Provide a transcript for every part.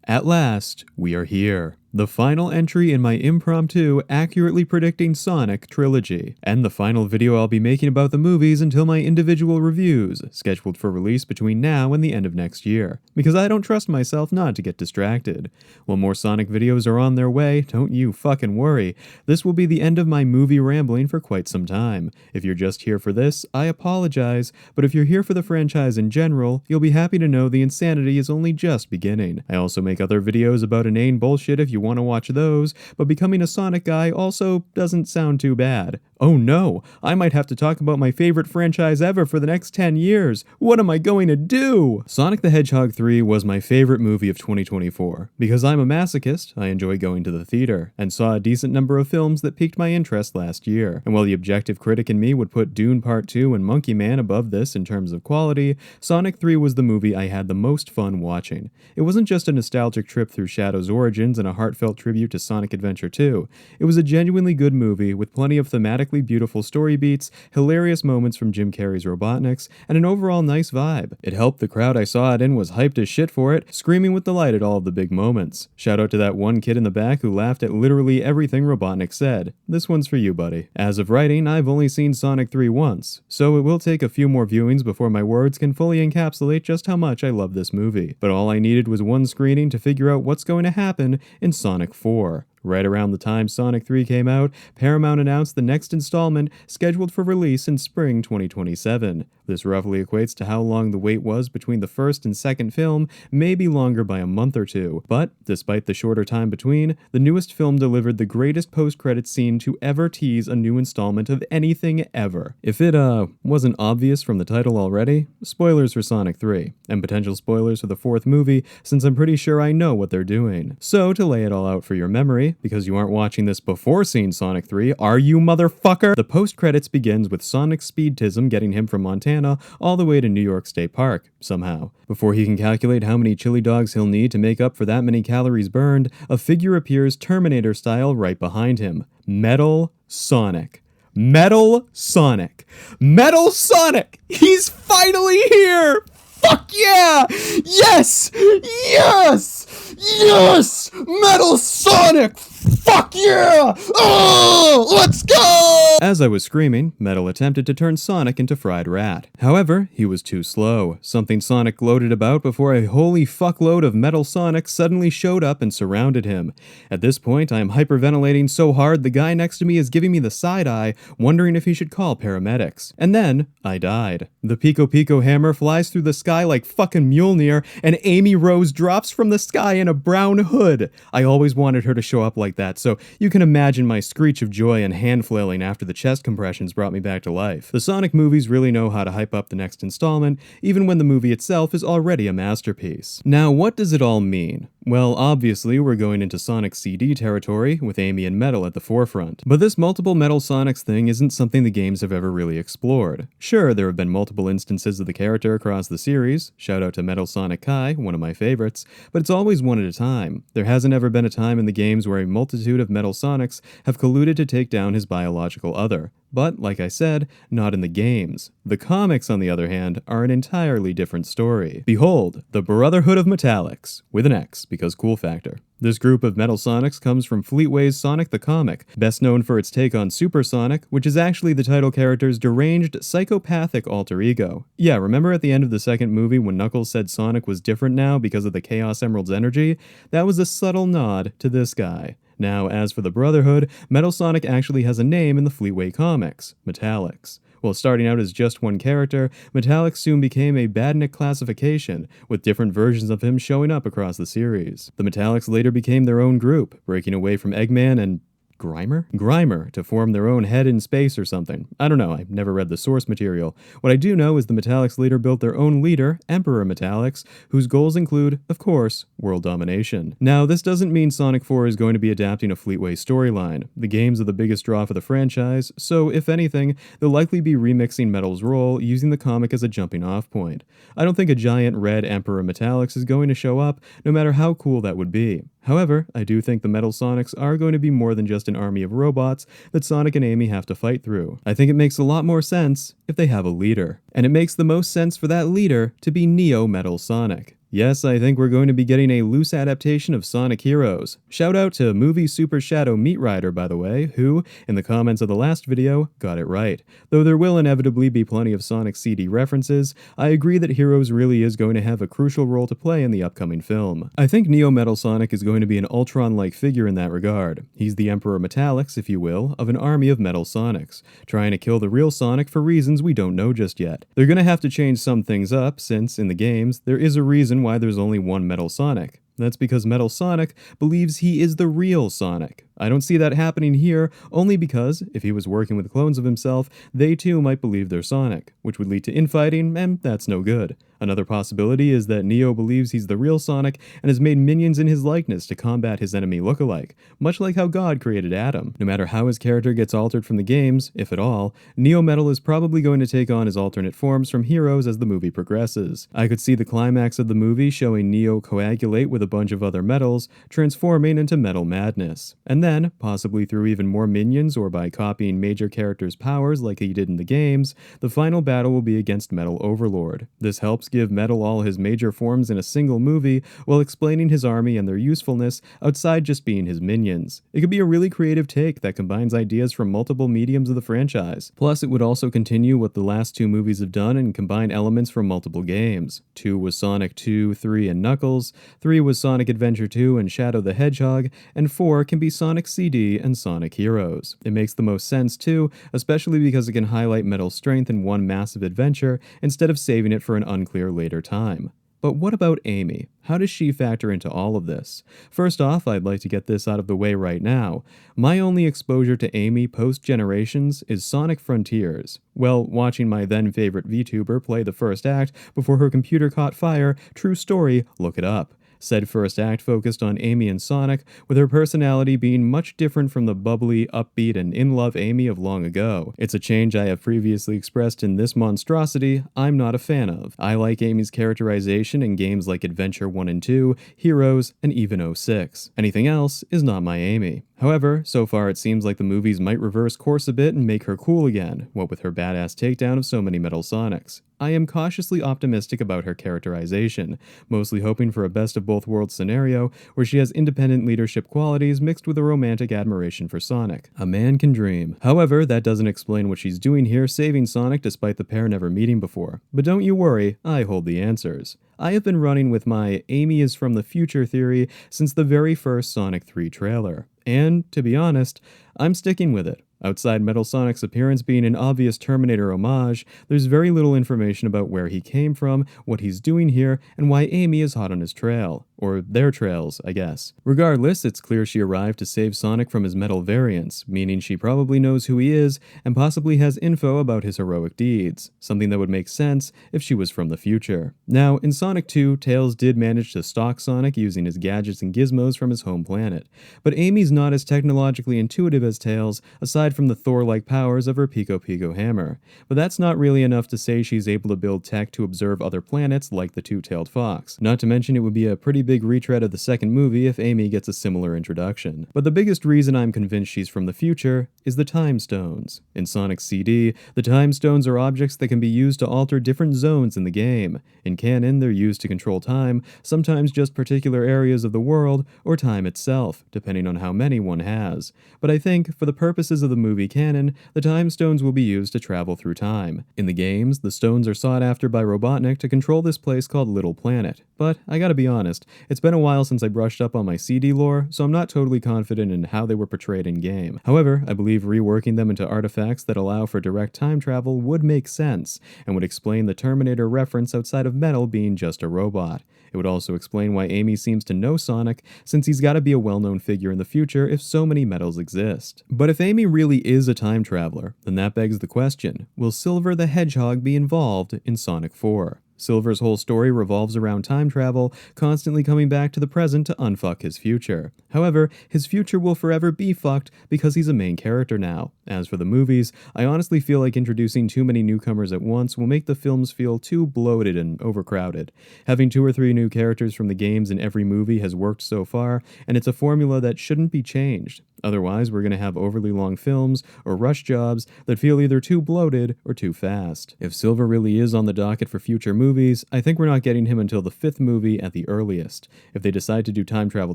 At last, we are here. The final entry in my impromptu, accurately predicting Sonic trilogy, and the final video I'll be making about the movies until my individual reviews, scheduled for release between now and the end of next year, because I don't trust myself not to get distracted. While more Sonic videos are on their way, don't you fucking worry. This will be the end of my movie rambling for quite some time. If you're just here for this, I apologize, but if you're here for the franchise in general, you'll be happy to know the insanity is only just beginning. I also make other videos about inane bullshit if you want to watch those, but becoming a Sonic guy also doesn't sound too bad. Oh no, I might have to talk about my favorite franchise ever for the next 10 years. What am I going to do? Sonic the Hedgehog 3 was my favorite movie of 2024. Because I'm a masochist, I enjoy going to the theater, and saw a decent number of films that piqued my interest last year. And while the objective critic in me would put Dune Part 2 and Monkey Man above this in terms of quality, Sonic 3 was the movie I had the most fun watching. It wasn't just a nostalgic trip through Shadow's origins and a heartfelt tribute to Sonic Adventure 2. It was a genuinely good movie with plenty of thematically beautiful story beats, hilarious moments from Jim Carrey's Robotniks, and an overall nice vibe. It helped the crowd I saw it in was hyped as shit for it, screaming with delight at all of the big moments. Shout out to that one kid in the back who laughed at literally everything Robotnik said. This one's for you, buddy. As of writing, I've only seen Sonic 3 once, so it will take a few more viewings before my words can fully encapsulate just how much I love this movie. But all I needed was one screening to figure out what's going to happen in Sonic 4. Right around the time Sonic 3 came out, Paramount announced the next installment, scheduled for release in spring 2027. This roughly equates to how long the wait was between the first and second film, maybe longer by a month or two. But, despite the shorter time between, the newest film delivered the greatest post-credits scene to ever tease a new installment of anything ever. If it, wasn't obvious from the title already, spoilers for Sonic 3, and potential spoilers for the fourth movie, since I'm pretty sure I know what they're doing. So, to lay it all out for your memory, because you aren't watching this before seeing Sonic 3, are you, motherfucker? The post-credits begins with Sonic's speedtism getting him from Montana all the way to New York State Park, somehow. Before he can calculate how many chili dogs he'll need to make up for that many calories burned, a figure appears Terminator style right behind him. Metal Sonic. Metal Sonic. Metal Sonic! He's finally here! Fuck yeah! Yes! Yes! Yes! Metal Sonic! Fuck yeah! Oh, let's go! As I was screaming, Metal attempted to turn Sonic into fried rat. However, he was too slow, something Sonic gloated about before a holy fuckload of Metal Sonic suddenly showed up and surrounded him. At this point, I am hyperventilating so hard the guy next to me is giving me the side eye, wondering if he should call paramedics. And then, I died. The Pico Pico hammer flies through the sky like fucking Mjolnir, and Amy Rose drops from the sky in a brown hood. I always wanted her to show up like that, so you can imagine my screech of joy and hand flailing after the chest compressions brought me back to life. The Sonic movies really know how to hype up the next installment, even when the movie itself is already a masterpiece. Now, what does it all mean? Well, obviously, we're going into Sonic CD territory, with Amy and Metal at the forefront. But this multiple Metal Sonics thing isn't something the games have ever really explored. Sure, there have been multiple instances of the character across the series, shout out to Metal Sonic Kai, one of my favorites, but it's always one at a time. There hasn't ever been a time in the games where a multitude of Metal Sonics have colluded to take down his biological other. But, like I said, not in the games. The comics, on the other hand, are an entirely different story. Behold, the Brotherhood of Metallics, with an X, because cool factor. This group of Metal Sonics comes from Fleetway's Sonic the Comic, best known for its take on Super Sonic, which is actually the title character's deranged, psychopathic alter ego. Yeah, remember at the end of the second movie when Knuckles said Sonic was different now because of the Chaos Emerald's energy? That was a subtle nod to this guy. Now, as for the Brotherhood, Metal Sonic actually has a name in the Fleetway comics, Metallics. While starting out as just one character, Metallics soon became a badnik classification, with different versions of him showing up across the series. The Metallics later became their own group, breaking away from Eggman and Grimer to form their own head in space or something. I don't know, I've never read the source material. What I do know is the Metallics later built their own leader, Emperor Metallics, whose goals include, of course, world domination. Now, this doesn't mean Sonic 4 is going to be adapting a Fleetway storyline. The games are the biggest draw for the franchise, so if anything, they'll likely be remixing Metal's role, using the comic as a jumping off point. I don't think a giant red Emperor Metallics is going to show up, no matter how cool that would be. However, I do think the Metal Sonics are going to be more than just an army of robots that Sonic and Amy have to fight through. I think it makes a lot more sense if they have a leader. And it makes the most sense for that leader to be Neo Metal Sonic. Yes, I think we're going to be getting a loose adaptation of Sonic Heroes. Shout out to Movie Super Shadow Meat Rider, by the way, who, in the comments of the last video, got it right. Though there will inevitably be plenty of Sonic CD references, I agree that Heroes really is going to have a crucial role to play in the upcoming film. I think Neo Metal Sonic is going to be an Ultron-like figure in that regard. He's the Emperor Metallics, if you will, of an army of Metal Sonics, trying to kill the real Sonic for reasons we don't know just yet. They're going to have to change some things up, since, in the games, there is a reason why there's only one Metal Sonic. That's because Metal Sonic believes he is the real Sonic. I don't see that happening here, only because, if he was working with clones of himself, they too might believe they're Sonic, which would lead to infighting, and that's no good. Another possibility is that Neo believes he's the real Sonic and has made minions in his likeness to combat his enemy lookalike, much like how God created Adam. No matter how his character gets altered from the games, if at all, Neo Metal is probably going to take on his alternate forms from Heroes as the movie progresses. I could see the climax of the movie showing Neo coagulate with a bunch of other metals, transforming into Metal Madness. And then, possibly through even more minions or by copying major characters' powers like he did in the games, the final battle will be against Metal Overlord. This helps give Metal all his major forms in a single movie while explaining his army and their usefulness outside just being his minions. It could be a really creative take that combines ideas from multiple mediums of the franchise. Plus, it would also continue what the last two movies have done and combine elements from multiple games. 2 was Sonic 2, 3, and Knuckles, 3 was Sonic Adventure 2 and Shadow the Hedgehog, and 4 can be Sonic CD and Sonic Heroes. It makes the most sense too, especially because it can highlight Metal's strength in one massive adventure instead of saving it for an unclear later time. But what about Amy? How does she factor into all of this? First off, I'd like to get this out of the way right now. My only exposure to Amy post-Generations is Sonic Frontiers. Well, watching my then favorite VTuber play the first act before her computer caught fire, true story, look it up. Said first act focused on Amy and Sonic, with her personality being much different from the bubbly, upbeat, and in-love Amy of long ago. It's a change I have previously expressed in this monstrosity I'm not a fan of. I like Amy's characterization in games like Adventure 1 and 2, Heroes, and even 06. Anything else is not my Amy. However, so far it seems like the movies might reverse course a bit and make her cool again, what with her badass takedown of so many Metal Sonics. I am cautiously optimistic about her characterization, mostly hoping for a best of both worlds scenario where she has independent leadership qualities mixed with a romantic admiration for Sonic. A man can dream. However, that doesn't explain what she's doing here saving Sonic despite the pair never meeting before. But don't you worry, I hold the answers. I have been running with my Amy is from the future theory since the very first Sonic 3 trailer. And, to be honest, I'm sticking with it. Outside Metal Sonic's appearance being an obvious Terminator homage, there's very little information about where he came from, what he's doing here, and why Amy is hot on his trail. Or their trails, I guess. Regardless, it's clear she arrived to save Sonic from his metal variants, meaning she probably knows who he is and possibly has info about his heroic deeds, something that would make sense if she was from the future. Now, in Sonic 2, Tails did manage to stalk Sonic using his gadgets and gizmos from his home planet, but Amy's not as technologically intuitive as Tails, aside from the Thor-like powers of her Pico Pico hammer. But that's not really enough to say she's able to build tech to observe other planets like the two-tailed fox. Not to mention it would be a pretty big retread of the second movie if Amy gets a similar introduction. But the biggest reason I'm convinced she's from the future is the Time Stones. In Sonic CD, the Time Stones are objects that can be used to alter different zones in the game. In canon, they're used to control time, sometimes just particular areas of the world, or time itself, depending on how many one has. But I think, for the purposes of the movie canon, the Time Stones will be used to travel through time. In the games, the stones are sought after by Robotnik to control this place called Little Planet. But I gotta be honest, it's been a while since I brushed up on my CD lore, so I'm not totally confident in how they were portrayed in-game. However, I believe reworking them into artifacts that allow for direct time travel would make sense, and would explain the Terminator reference outside of Metal being just a robot. It would also explain why Amy seems to know Sonic, since he's gotta be a well-known figure in the future if so many metals exist. But if Amy really is a time traveler, then that begs the question, will Silver the Hedgehog be involved in Sonic 4? Silver's whole story revolves around time travel, constantly coming back to the present to unfuck his future. However, his future will forever be fucked because he's a main character now. As for the movies, I honestly feel like introducing too many newcomers at once will make the films feel too bloated and overcrowded. Having 2 or 3 new characters from the games in every movie has worked so far, and it's a formula that shouldn't be changed. Otherwise, we're going to have overly long films or rush jobs that feel either too bloated or too fast. If Silver really is on the docket for future movies, I think we're not getting him until the 5th movie at the earliest. If they decide to do time travel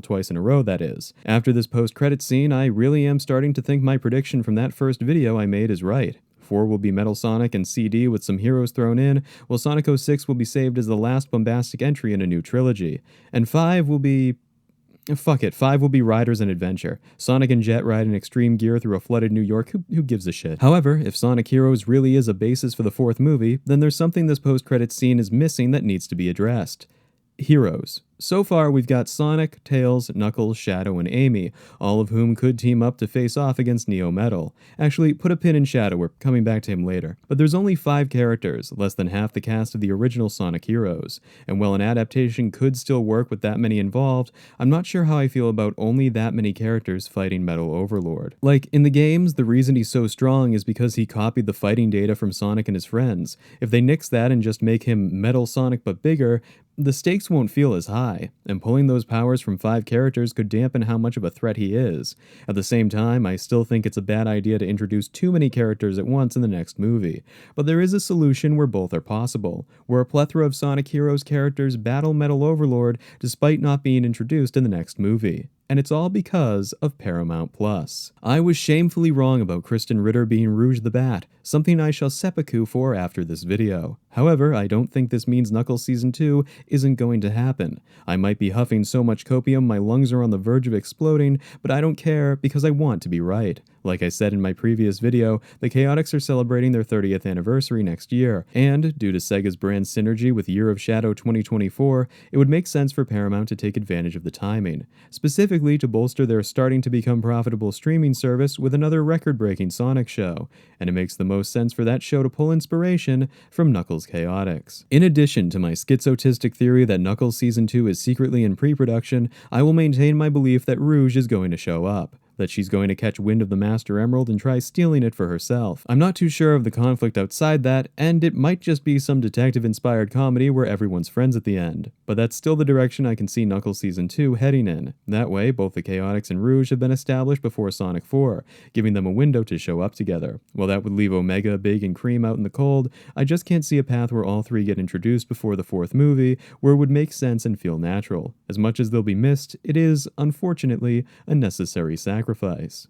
twice in a row, that is. After this post-credits scene, I really am starting to think my prediction from that first video I made is right. 4 will be Metal Sonic and CD with some heroes thrown in, while Sonic 06 will be saved as the last bombastic entry in a new trilogy. And 5 will be... Fuck it, 5 will be Riders and Adventure. Sonic and Jet ride in extreme gear through a flooded New York, who gives a shit? However, if Sonic Heroes really is a basis for the 4th movie, then there's something this post-credits scene is missing that needs to be addressed. Heroes. So far, we've got Sonic, Tails, Knuckles, Shadow, and Amy, all of whom could team up to face off against Neo Metal. Actually, put a pin in Shadow, we're coming back to him later. But there's only 5 characters, less than half the cast of the original Sonic Heroes. And while an adaptation could still work with that many involved, I'm not sure how I feel about only that many characters fighting Metal Overlord. Like, in the games, the reason he's so strong is because he copied the fighting data from Sonic and his friends. If they nix that and just make him Metal Sonic but bigger, the stakes won't feel as high, and pulling those powers from 5 characters could dampen how much of a threat he is. At the same time, I still think it's a bad idea to introduce too many characters at once in the next movie. But there is a solution where both are possible, where a plethora of Sonic Heroes characters battle Metal Overlord despite not being introduced in the next movie. And it's all because of Paramount+. I was shamefully wrong about Kristen Ritter being Rouge the Bat, something I shall seppuku for after this video. However, I don't think this means Knuckles Season 2 isn't going to happen. I might be huffing so much copium my lungs are on the verge of exploding, but I don't care because I want to be right. Like I said in my previous video, the Chaotix are celebrating their 30th anniversary next year, and due to Sega's brand synergy with Year of Shadow 2024, it would make sense for Paramount to take advantage of the timing, specifically to bolster their starting to become profitable streaming service with another record-breaking Sonic show, and it makes the most sense for that show to pull inspiration from Knuckles Chaotix. In addition to my schizotistic theory that Knuckles Season 2 is secretly in pre-production, I will maintain my belief that Rouge is going to show up, that she's going to catch wind of the Master Emerald and try stealing it for herself. I'm not too sure of the conflict outside that, and it might just be some detective-inspired comedy where everyone's friends at the end. But that's still the direction I can see Knuckles Season 2 heading in. That way, both the Chaotix and Rouge have been established before Sonic 4, giving them a window to show up together. While that would leave Omega, Big, and Cream out in the cold, I just can't see a path where all 3 get introduced before the 4th movie, where it would make sense and feel natural. As much as they'll be missed, it is, unfortunately, a necessary sacrifice.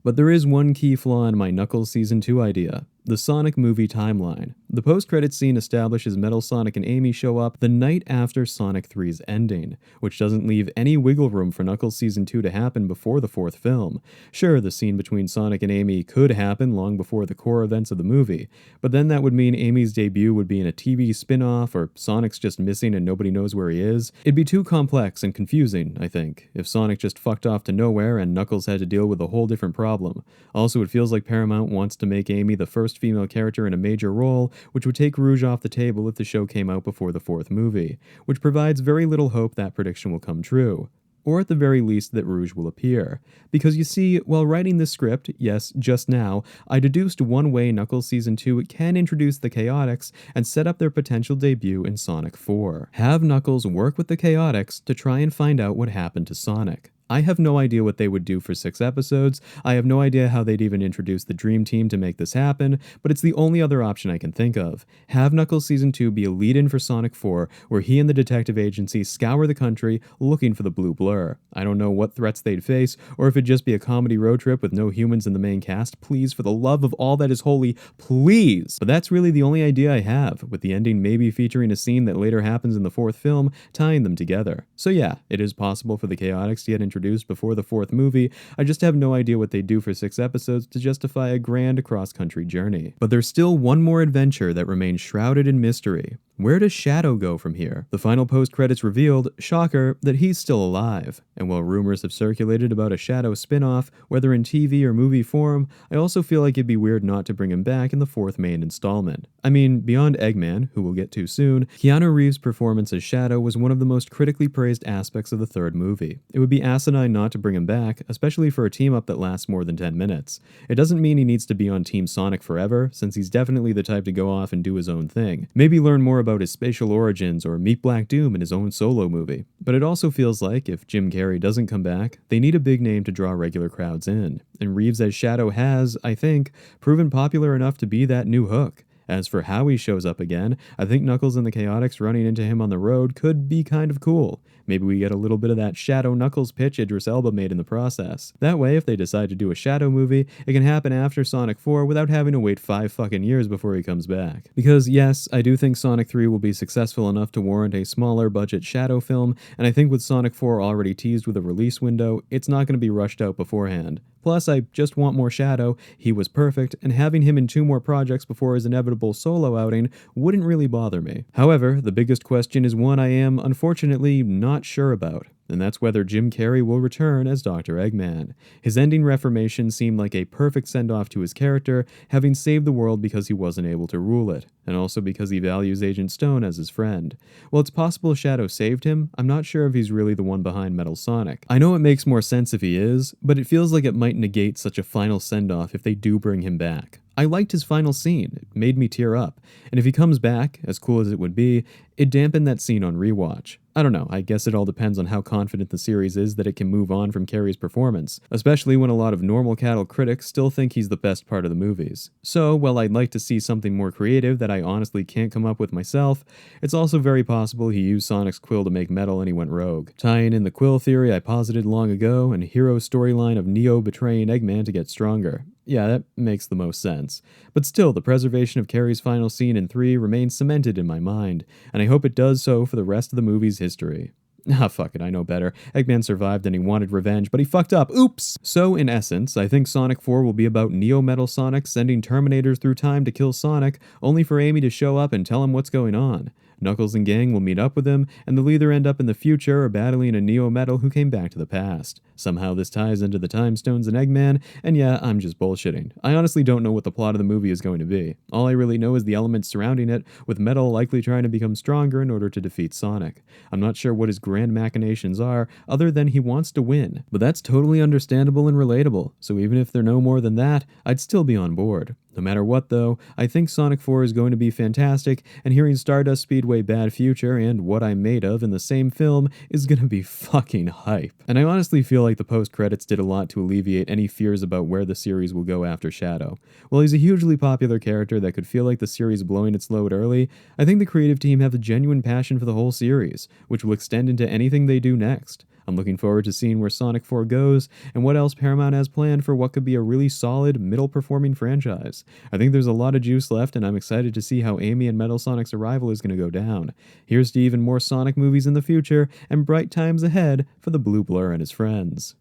But there is one key flaw in my Knuckles Season 2 idea: the Sonic movie timeline. The post-credits scene establishes Metal Sonic and Amy show up the night after Sonic 3's ending, which doesn't leave any wiggle room for Knuckles Season 2 to happen before the 4th film. Sure, the scene between Sonic and Amy could happen long before the core events of the movie, but then that would mean Amy's debut would be in a TV spin-off, or Sonic's just missing and nobody knows where he is. It'd be too complex and confusing, I think, if Sonic just fucked off to nowhere and Knuckles had to deal with a whole different problem. Also, it feels like Paramount wants to make Amy the first female character in a major role, which would take Rouge off the table if the show came out before the 4th movie, which provides very little hope that prediction will come true. Or at the very least that Rouge will appear. Because you see, while writing this script, yes, just now, I deduced one way Knuckles Season 2 can introduce the Chaotix and set up their potential debut in Sonic 4. Have Knuckles work with the Chaotix to try and find out what happened to Sonic. I have no idea what they would do for 6 episodes, I have no idea how they'd even introduce the Dream Team to make this happen, but it's the only other option I can think of. Have Knuckles Season 2 be a lead-in for Sonic 4, where he and the detective agency scour the country looking for the blue blur. I don't know what threats they'd face, or if it'd just be a comedy road trip with no humans in the main cast. Please, for the love of all that is holy, please! But that's really the only idea I have, with the ending maybe featuring a scene that later happens in the 4th film, tying them together. So yeah, it is possible for the Chaotix to get introduced before the 4th movie, I just have no idea what they do for 6 episodes to justify a grand cross-country journey. But there's still one more adventure that remains shrouded in mystery. Where does Shadow go from here? The final post-credits revealed, shocker, that he's still alive. And while rumors have circulated about a Shadow spin-off, whether in TV or movie form, I also feel like it'd be weird not to bring him back in the fourth main installment. I mean, beyond Eggman, who we'll get to soon, Keanu Reeves' performance as Shadow was one of the most critically praised aspects of the third movie. It would be asinine not to bring him back, especially for a team-up that lasts more than 10 minutes. It doesn't mean he needs to be on Team Sonic forever, since he's definitely the type to go off and do his own thing. Maybe learn more about his spatial origins or meet Black Doom in his own solo movie. But it also feels like, if Jim Carrey doesn't come back, they need a big name to draw regular crowds in. And Reeves as Shadow has, I think, proven popular enough to be that new hook. As for how he shows up again, I think Knuckles and the Chaotix running into him on the road could be kind of cool. Maybe we get a little bit of that Shadow Knuckles pitch Idris Elba made in the process. That way, if they decide to do a Shadow movie, it can happen after Sonic 4 without having to wait 5 fucking years before he comes back. Because yes, I do think Sonic 3 will be successful enough to warrant a smaller budget Shadow film, and I think with Sonic 4 already teased with a release window, it's not going to be rushed out beforehand. Plus, I just want more Shadow, he was perfect, and having him in 2 more projects before his inevitable solo outing wouldn't really bother me. However, the biggest question is one I am, unfortunately, not sure about. And that's whether Jim Carrey will return as Dr. Eggman. His ending reformation seemed like a perfect send-off to his character, having saved the world because he wasn't able to rule it, and also because he values Agent Stone as his friend. While it's possible Shadow saved him, I'm not sure if he's really the one behind Metal Sonic. I know it makes more sense if he is, but it feels like it might negate such a final send-off if they do bring him back. I liked his final scene, it made me tear up, and if he comes back, as cool as it would be, it dampened that scene on rewatch. I don't know, I guess it all depends on how confident the series is that it can move on from Carrey's performance, especially when a lot of normal cattle critics still think he's the best part of the movies. So, while I'd like to see something more creative that I honestly can't come up with myself, it's also very possible he used Sonic's quill to make metal and he went rogue. Tying in the quill theory I posited long ago and Hero's storyline of Neo betraying Eggman to get stronger. Yeah, that makes the most sense. But still, the preservation of Carrey's final scene in 3 remains cemented in my mind, and I hope it does so for the rest of the movie's history. Ah, fuck it, I know better. Eggman survived and he wanted revenge, but he fucked up. Oops! So, in essence, I think Sonic 4 will be about Neo Metal Sonic sending Terminators through time to kill Sonic, only for Amy to show up and tell him what's going on. Knuckles and gang will meet up with him, and they'll either end up in the future or battling a Neo Metal who came back to the past. Somehow this ties into the Time Stones and Eggman, and yeah, I'm just bullshitting. I honestly don't know what the plot of the movie is going to be. All I really know is the elements surrounding it, with Metal likely trying to become stronger in order to defeat Sonic. I'm not sure what his grand machinations are, other than he wants to win. But that's totally understandable and relatable, so even if they're no more than that, I'd still be on board. No matter what though, I think Sonic 4 is going to be fantastic, and hearing Stardust Speedway Bad Future and What I'm Made Of in the same film is gonna be fucking hype. And I honestly feel like the post-credits did a lot to alleviate any fears about where the series will go after Shadow. While he's a hugely popular character that could feel like the series blowing its load early, I think the creative team have a genuine passion for the whole series, which will extend into anything they do next. I'm looking forward to seeing where Sonic 4 goes, and what else Paramount has planned for what could be a really solid, middle-performing franchise. I think there's a lot of juice left, and I'm excited to see how Amy and Metal Sonic's arrival is going to go down. Here's to even more Sonic movies in the future, and bright times ahead for the Blue Blur and his friends.